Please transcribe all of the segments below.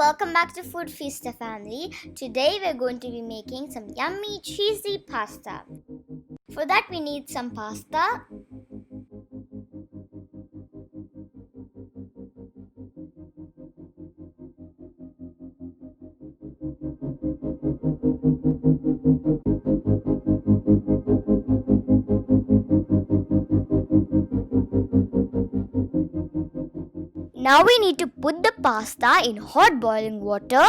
welcome back to Food Fiesta family. Today we're going to be making some yummy cheesy pasta. For that we need some pasta, now we need to put the pasta in hot boiling water.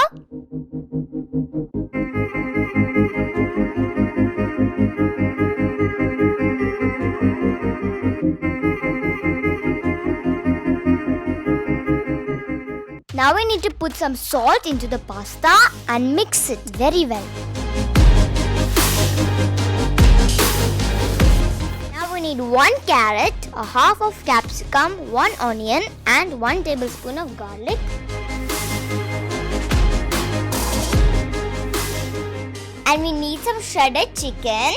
Now we need to put some salt into the pasta and mix it very well. Now we need 1 carrot, a half of capsicum, 1 onion and 1 tablespoon of garlic. And we need some shredded chicken.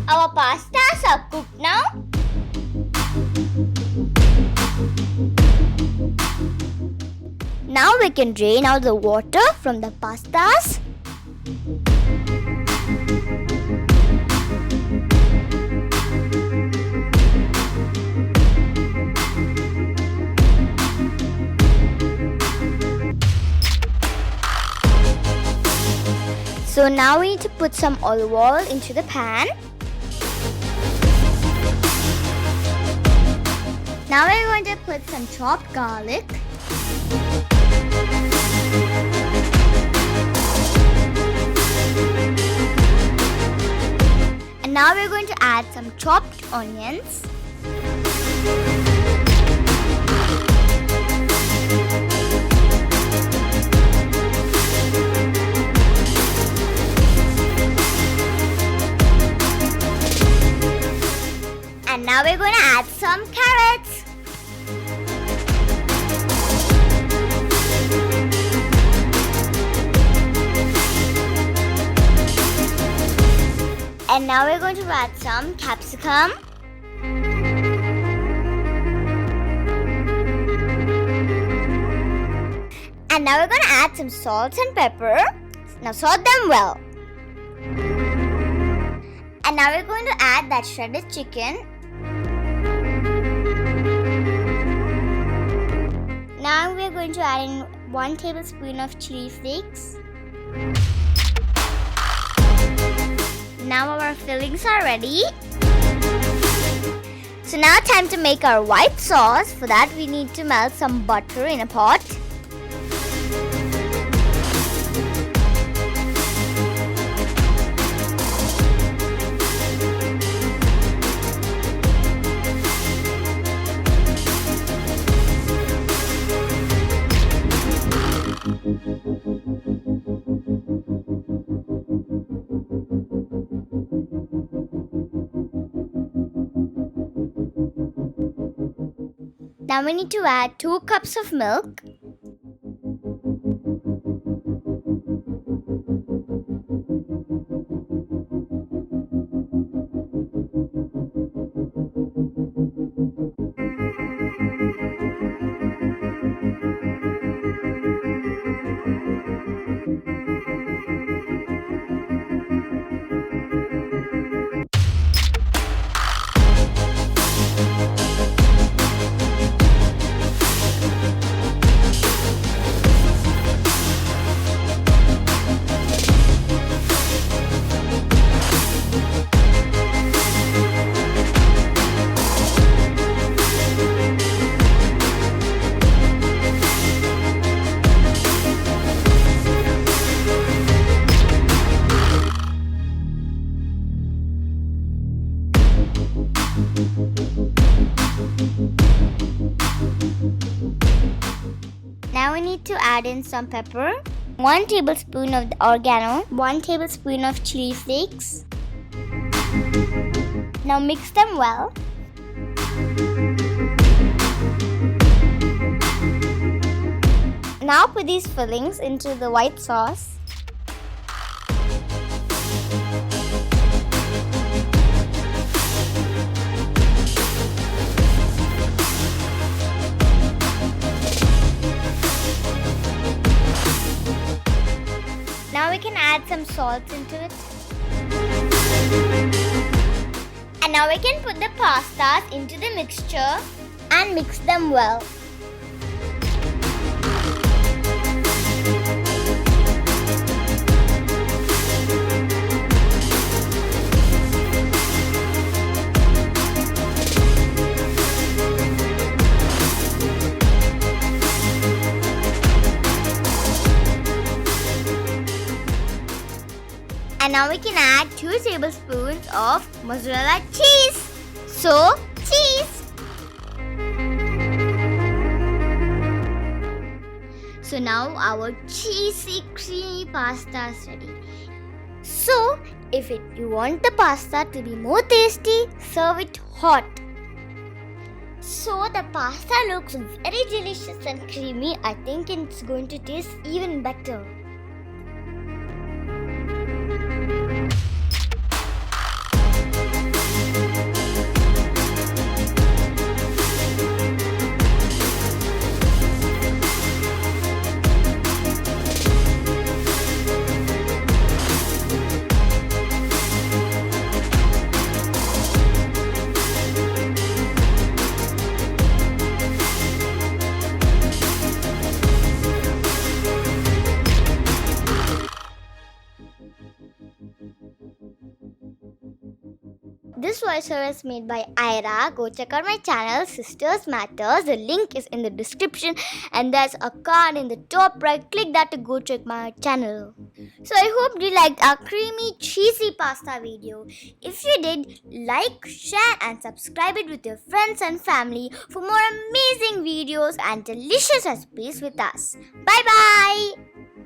Our pastas are cooked now. Now we can drain out the water from the pastas. So now we need to put some olive oil into the pan. Now we're going to put some chopped garlic. And now we're going to add some chopped onions. And now we're going to add some carrots. And now we're going to add some capsicum. And now we're going to add some salt and pepper. Now salt them well. And now we're going to add that shredded chicken. Now we're going to add in 1 tablespoon of chili flakes. Now our fillings are ready. So now time to make our white sauce. For that we need to melt some butter in a pot. Now we need to add 2 cups of milk. Now we need to add in some pepper, 1 tablespoon of oregano, 1 tablespoon of chili flakes. Now mix them well. Now put these fillings into the white sauce. add some salt into it. And now we can put the pastas into the mixture and mix them well. And now we can add 2 tablespoons of mozzarella cheese. So, cheese! So now our cheesy creamy pasta is ready. So, if you want the pasta to be more tasty, serve it hot. So the pasta looks very delicious and creamy. I think it's going to taste even better. This voiceover is made by Airah. Go check out my channel, Sisters Matters. The link is in the description and there's a card in the top right. Click that to go check my channel. So I hope you liked our creamy, cheesy pasta video. If you did, like, share and subscribe it with your friends and family for more amazing videos and delicious recipes with us. Bye bye!